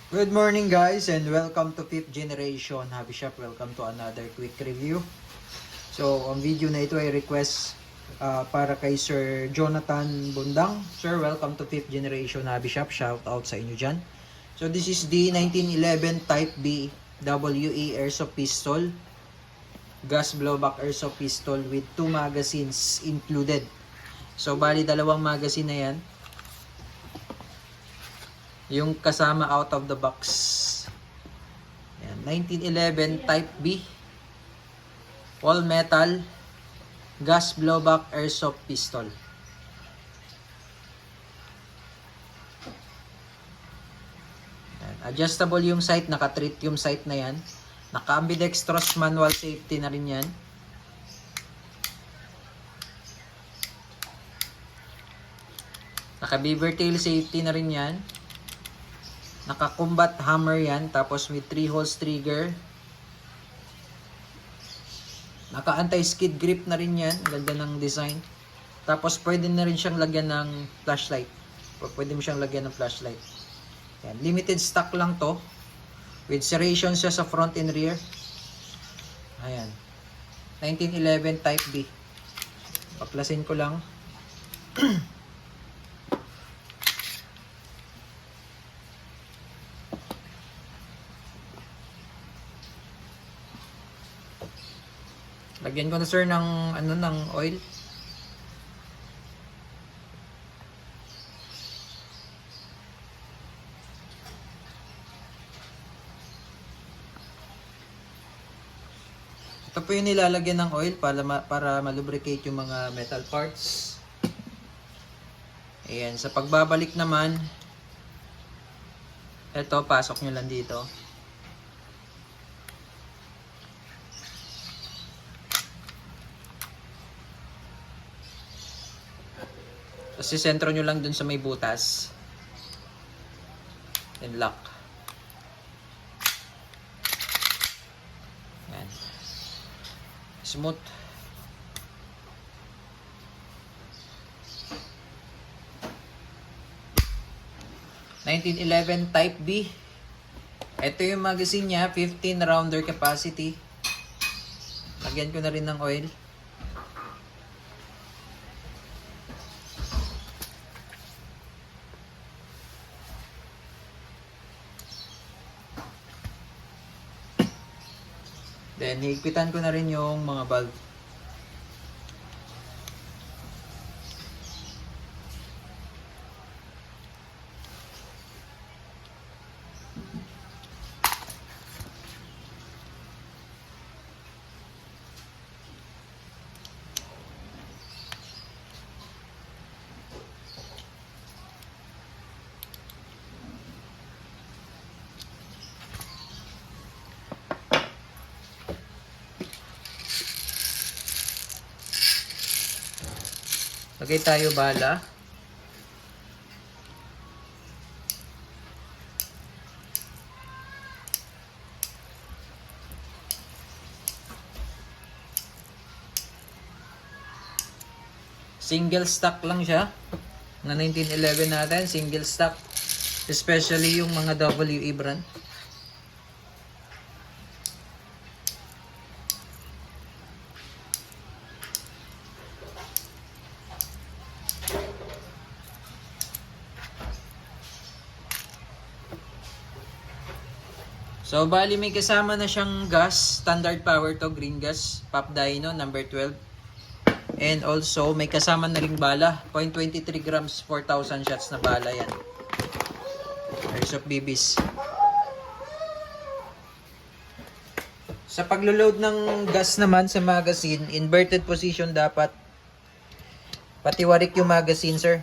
Good morning guys and welcome to 5th Generation Hobby Shop. Welcome to another quick review. So, ang video na ito ay request para kay Sir Jonathan Bundang. Sir, welcome to 5th Generation Hobby Shop. Shout out sa inyo dyan. So, this is the 1911 Type B WE Airsoft Pistol. Gas blowback Airsoft Pistol with 2 magazines included. So, bali dalawang magazine na yan. Yung kasama out of the box. Yan, 1911 Type B. All metal. Gas blowback airsoft pistol. Yan, adjustable yung sight. Naka-treat yung sight na yan. Naka-ambidextrous manual safety na rin yan. Naka-beaver tail safety na rin yan. Naka-combat hammer yan. Tapos with 3 holes trigger. Naka-anti-skid grip na rin yan. Ganda ng design. Tapos pwede na rin siyang lagyan ng flashlight. Pwede mo siyang lagyan ng flashlight. Yan. Limited stock lang to. With serration siya sa front and rear. Ayan. 1911 Type B. Paklasin ko lang. Lagyan ko na sir ng oil. Ito po yung nilalagyan ng oil para malubricate yung mga metal parts. Ayan, sa pagbabalik naman, ito pasok nyo lang dito. Tapos sentro nyo lang dun sa may butas. Then lock. Yan. Smooth. (1911) Type B. Ito yung magazine niya. 15 rounder capacity. Lagyan ko na rin ng oil. Then, higpitan ko na rin yung mga valve. Lagay tayo bala. Single stock lang siya. Na 1911 natin, single stock. Especially yung mga WE brand. So, bali may kasama na siyang gas. Standard power to, green gas. Pop Dyno, number 12. And also, may kasama na ring bala. 0.23 grams, 4,000 shots na bala yan. Airsoft BBs. Sa paglo-load ng gas naman sa magazine, inverted position dapat. Patiwarik yung magazine, sir.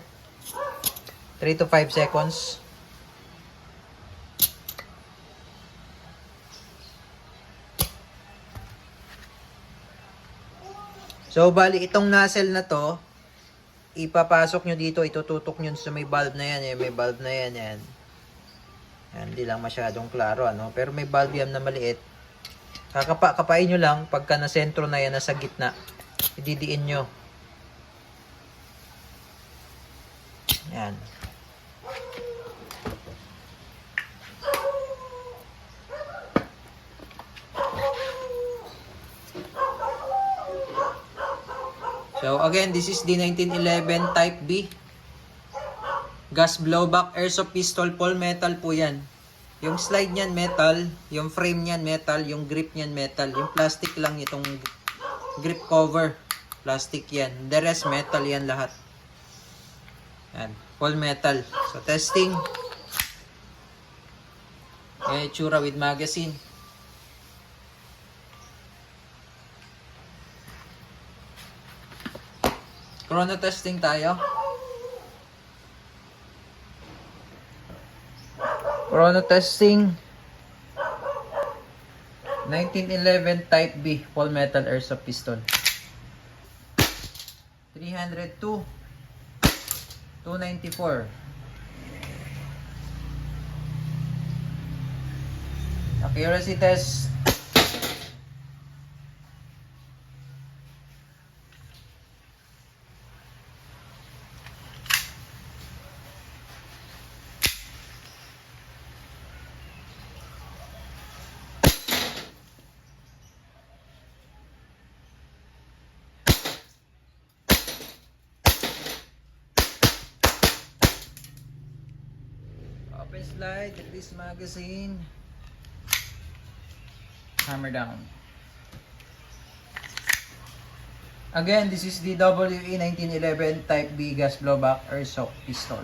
3 to 5 seconds. So, bali itong nozzle na to, ipapasok nyo dito, itututok nyo sa may valve na yan. May valve na yan. Yan, hindi lang masyadong klaro, ano? Pero may valve yan na maliit. Kapain nyo lang, pagka na sentro na yan, nasa gitna, ididiin nyo. Yan. So again, this is the 1911 Type B. Gas blowback airsoft pistol, full metal po yan. Yung slide niyan metal, yung frame niyan metal, yung grip niyan metal. Yung plastic lang itong grip cover. Plastic yan. The rest metal yan lahat. Yan. Full metal. So testing. Yan itsura with magazine. Chrono testing tayo. Chrono testing. 1911 Type B full metal airsoft pistol. 302. 294. Accuracy test. Open slide, release magazine, hammer down. Again, this is the WE 1911 Type B gas blowback airsoft pistol.